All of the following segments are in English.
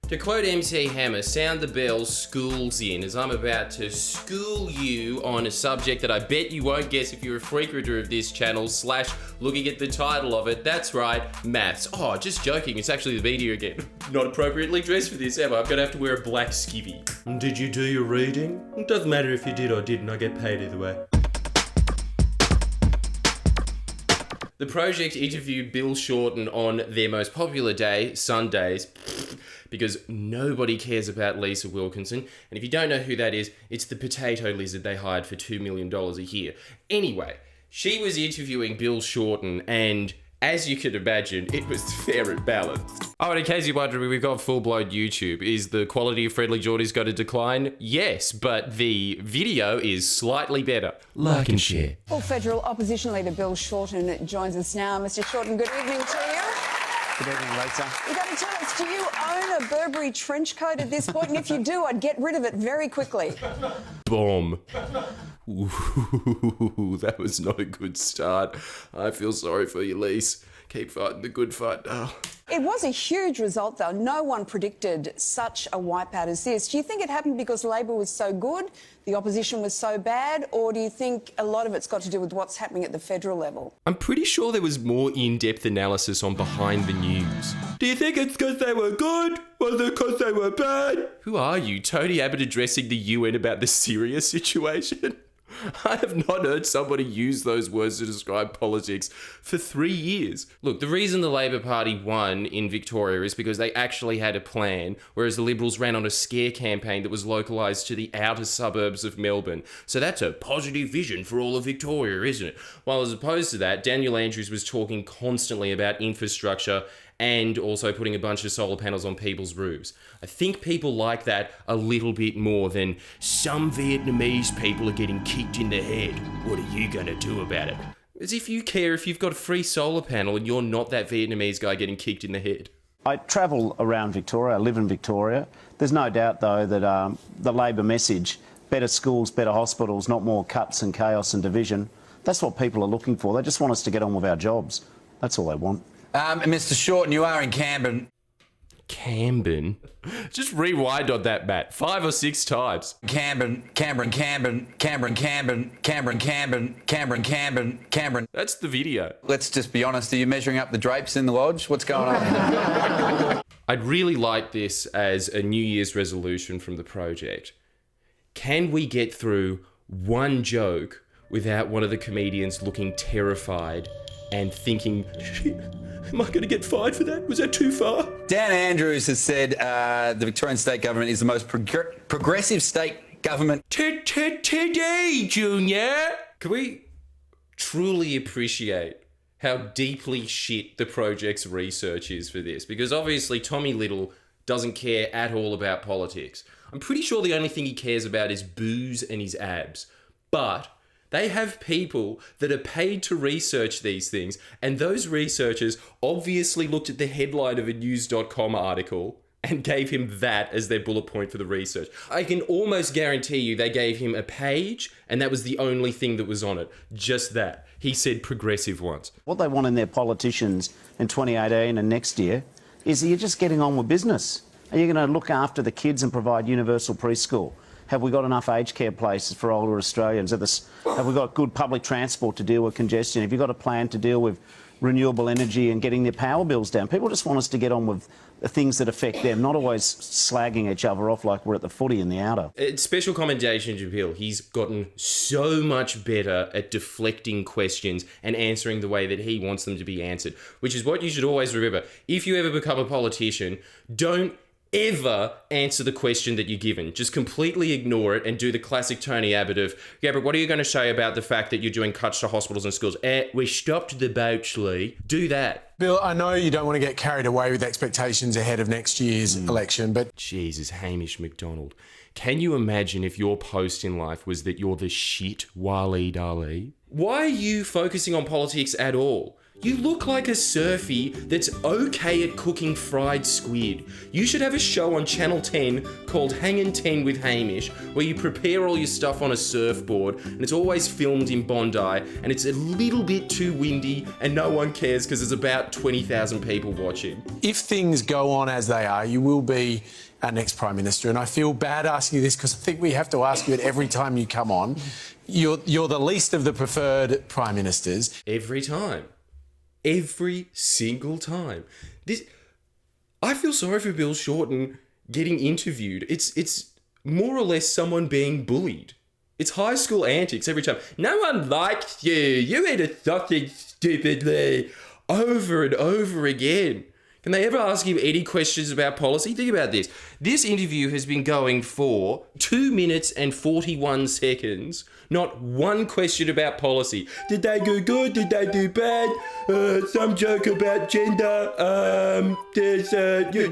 To quote MC Hammer, sound the bell, school's in, as I'm about to school you on a subject that I bet you won't guess if you're a frequenter of this channel / looking at the title of it. That's right, maths. Oh, just joking, it's actually the media again. Not appropriately dressed for this, ever. I'm gonna have to wear a black skivvy. Did you do your reading? It doesn't matter if you did or didn't, I get paid either way. The project interviewed Bill Shorten on their most popular day, Sundays, because nobody cares about Lisa Wilkinson. And if you don't know who that is, it's the potato lizard they hired for $2 million a year. Anyway, she was interviewing Bill Shorten, and as you can imagine, it was fair and balanced. Oh, and in case you're wondering, we've got full-blown YouTube. Is the quality of Friendlyjordies going to decline? Yes, but the video is slightly better. Like and share. Well, federal opposition leader Bill Shorten joins us now. Mr. Shorten, good evening to you. Good evening, Lisa. You got to tell us, do you own a Burberry trench coat at this point? And if you do, I'd get rid of it very quickly. Bomb. Ooh, that was not a good start. I feel sorry for you, Lise. Keep fighting the good fight, Dale. It was a huge result, though. No one predicted such a wipeout as this. Do you think it happened because Labor was so good, the opposition was so bad, or do you think a lot of it's got to do with what's happening at the federal level? I'm pretty sure there was more in-depth analysis on Behind the News. Do you think it's because they were good? Was it because they were bad? Who are you, Tony Abbott addressing the UN about the Syria situation? I have not heard somebody use those words to describe politics for 3 years. Look, the reason the Labor Party won in Victoria is because they actually had a plan, whereas the Liberals ran on a scare campaign that was localised to the outer suburbs of Melbourne. So that's a positive vision for all of Victoria, isn't it? While as opposed to that, Daniel Andrews was talking constantly about infrastructure and also putting a bunch of solar panels on people's roofs. I think people like that a little bit more than some Vietnamese people are getting kicked in the head. What are you gonna do about it? As if you care if you've got a free solar panel and you're not that Vietnamese guy getting kicked in the head. I travel around Victoria, I live in Victoria. There's no doubt, though, that the Labor message, better schools, better hospitals, not more cuts and chaos and division, that's what people are looking for. They just want us to get on with our jobs. That's all they want. Mr. Shorten, you are in Camden. Camden? Just rewind on that, Matt. 5 or 6 times. Camden. That's the video. Let's just be honest, are you measuring up the drapes in the lodge? What's going on? I'd really like this as a New Year's resolution from the project. Can we get through one joke without one of the comedians looking terrified and thinking, shit, am I going to get fired for that? Was that too far? Dan Andrews has said the Victorian state government is the most progressive state government. Today, Junior! Can we truly appreciate how deeply shit the project's research is for this? Because obviously Tommy Little doesn't care at all about politics. I'm pretty sure the only thing he cares about is booze and his abs. But they have people that are paid to research these things, and those researchers obviously looked at the headline of a news.com article and gave him that as their bullet point for the research. I can almost guarantee you they gave him a page, and that was the only thing that was on it. Just that. He said progressive once. What they want in their politicians in 2018 and next year is that you're just getting on with business. Are you going to look after the kids and provide universal preschool? Have we got enough aged care places for older Australians? Have we got good public transport to deal with congestion? Have you got a plan to deal with renewable energy and getting their power bills down? People just want us to get on with the things that affect them, not always slagging each other off like we're at the footy in the outer. It's special commendation to Bill. He's gotten so much better at deflecting questions and answering the way that he wants them to be answered, which is what you should always remember. If you ever become a politician, don't ever answer the question that you're given. Just completely ignore it and do the classic Tony Abbott of, yeah, but what are you going to say about the fact that you're doing cuts to hospitals and schools? We stopped the boats, Lee. Do that. Bill, I know you don't want to get carried away with expectations ahead of next year's election, but... Jesus, Hamish McDonald. Can you imagine if your post in life was that you're the shit Waleed Ali? Why are you focusing on politics at all? You look like a surfie that's okay at cooking fried squid. You should have a show on Channel 10 called Hangin' 10 with Hamish, where you prepare all your stuff on a surfboard, and it's always filmed in Bondi, and it's a little bit too windy, and no one cares because there's about 20,000 people watching. If things go on as they are, you will be our next Prime Minister, and I feel bad asking you this because I think we have to ask you it every time you come on. You're the least of the preferred Prime Ministers. Every time. Every single time. I feel sorry for Bill Shorten getting interviewed. It's more or less someone being bullied. It's high school antics every time. No one likes you. You ate a sausage stupidly. Over and over again. Can they ever ask him any questions about policy? Think about this. This interview has been going for 2 minutes and 41 seconds. Not one question about policy. Did they do good? Did they do bad? Some joke about gender.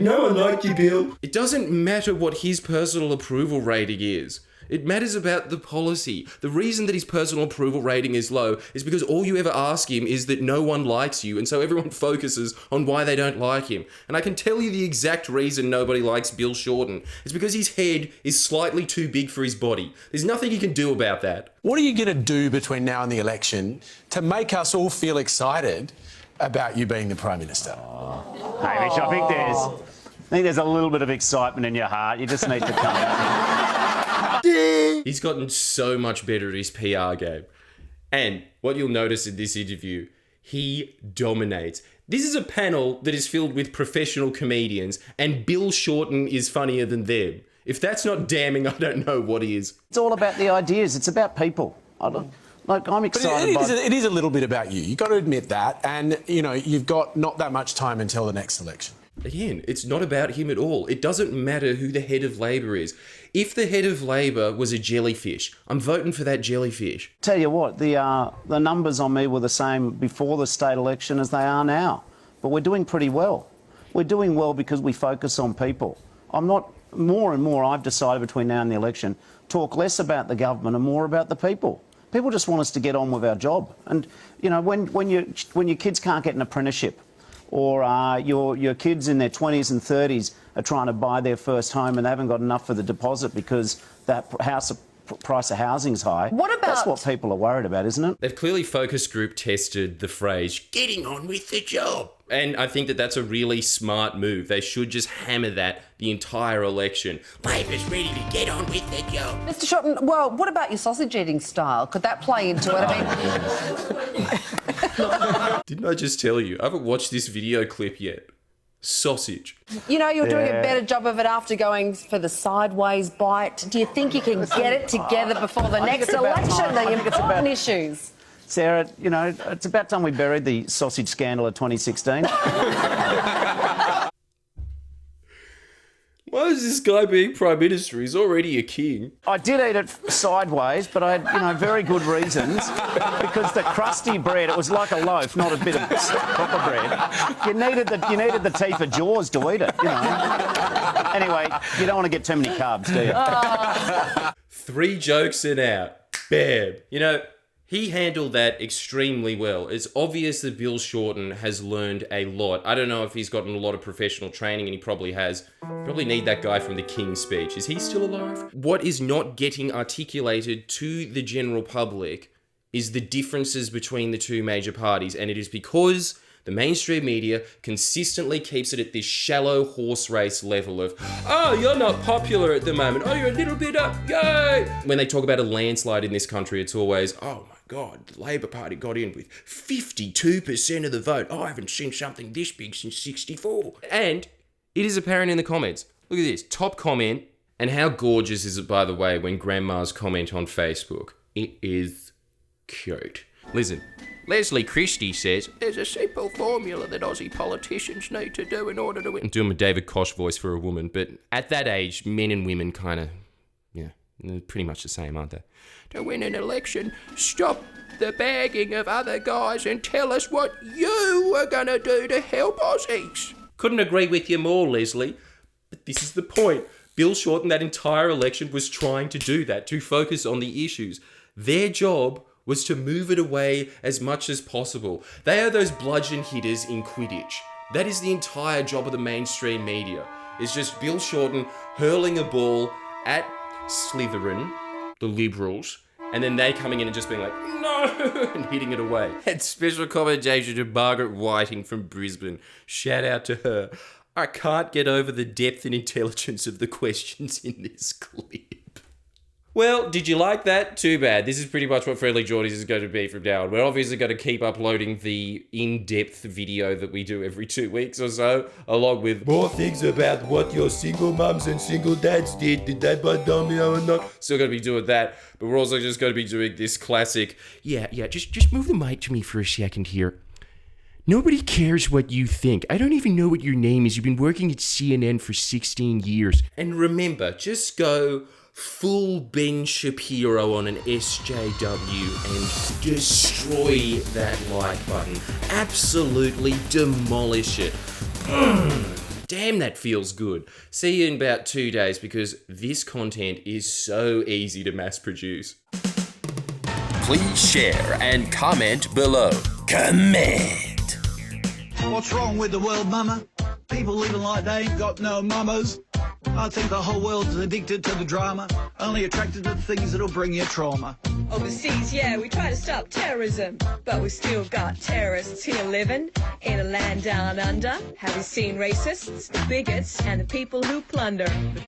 No one liked you, Bill. It doesn't matter what his personal approval rating is. It matters about the policy. The reason that his personal approval rating is low is because all you ever ask him is that no one likes you, and so everyone focuses on why they don't like him. And I can tell you the exact reason nobody likes Bill Shorten. It's because his head is slightly too big for his body. There's nothing he can do about that. What are you going to do between now and the election to make us all feel excited about you being the Prime Minister? Hamish, I think there's a little bit of excitement in your heart. You just need to come out. He's gotten so much better at his PR game. And what you'll notice in this interview, he dominates. This is a panel that is filled with professional comedians, and Bill Shorten is funnier than them. If that's not damning, I don't know what is. It's all about the ideas. It's about people. I'm excited. It is a little bit about you. You've got to admit that. And, you've got not that much time until the next election. Again, it's not about him at all. It doesn't matter who the head of Labor is. If the head of Labor was a jellyfish, I'm voting for that jellyfish. Tell you what, the numbers on me were the same before the state election as they are now. But we're doing pretty well. We're doing well because we focus on people. More and more, I've decided between now and the election, talk less about the government and more about the people. People just want us to get on with our job. And, when your kids can't get an apprenticeship, or your kids in their 20s and 30s are trying to buy their first home and they haven't got enough for the deposit because that price of housing's high. That's what people are worried about, isn't it? They've clearly focus group tested the phrase, getting on with the job. And I think that that's a really smart move. They should just hammer that the entire election. Labor's ready to get on with the job. Mr. Shorten, well, what about your sausage eating style? Could that play into it? Didn't I just tell you? I haven't watched this video clip yet. Sausage. You're doing a better job of it after going for the sideways bite. Do you think you can get it together before the next election? The important issues. Sarah, it's about time we buried the sausage scandal of 2016. Why is this guy being Prime Minister? He's already a king. I did eat it sideways, but I had, very good reasons. Because the crusty bread, it was like a loaf, not a bit of proper bread. You needed the teeth of Jaws to eat it, Anyway, you don't want to get too many carbs, do you? 3 jokes and out. Bam. He handled that extremely well. It's obvious that Bill Shorten has learned a lot. I don't know if he's gotten a lot of professional training, and he probably has. Probably need that guy from the King's Speech. Is he still alive? What is not getting articulated to the general public is the differences between the two major parties, and it is because the mainstream media consistently keeps it at this shallow horse race level of, oh, you're not popular at the moment. Oh, you're a little bit up. Yay! When they talk about a landslide in this country, it's always, oh my God, the Labor Party got in with 52% of the vote. Oh, I haven't seen something this big since 64. And it is apparent in the comments. Look at this. Top comment. And how gorgeous is it, by the way, when grandmas comment on Facebook? It is cute. Listen. Leslie Christie says, there's a simple formula that Aussie politicians need to do in order to win. I'm doing my David Koch voice for a woman, but at that age, men and women kind of, they're pretty much the same, aren't they? To win an election, stop the bagging of other guys and tell us what you are going to do to help Aussies. Couldn't agree with you more, Leslie. But this is the point. Bill Shorten, that entire election, was trying to do that, to focus on the issues. Their job was to move it away as much as possible. They are those bludgeon hitters in Quidditch. That is the entire job of the mainstream media. It's just Bill Shorten hurling a ball at Slytherin, the Liberals, and then they coming in and just being like, no, and hitting it away. And special commendation to Margaret Whiting from Brisbane. Shout out to her. I can't get over the depth and intelligence of the questions in this clip. Well, did you like that? Too bad. This is pretty much what Friendlyjordies is going to be from now on. We're obviously going to keep uploading the in-depth video that we do every 2 weeks or so, along with more things about what your single mums and single dads did. Did they buy domino or not? Still going to be doing that, but we're also just going to be doing this classic. Yeah, just move the mic to me for a second here. Nobody cares what you think. I don't even know what your name is. You've been working at CNN for 16 years. And remember, just go full Ben Shapiro on an SJW and destroy that like button. Absolutely demolish it. Damn, that feels good. See you in about 2 days because this content is so easy to mass produce. Please share and comment below. Comment! What's wrong with the world, mama? People living like they ain't got no mamas. I think the whole world's addicted to the drama, only attracted to the things that'll bring you trauma. Overseas, yeah, we try to stop terrorism, but we still got terrorists here living in a land down under. Have you seen racists, the bigots, and the people who plunder?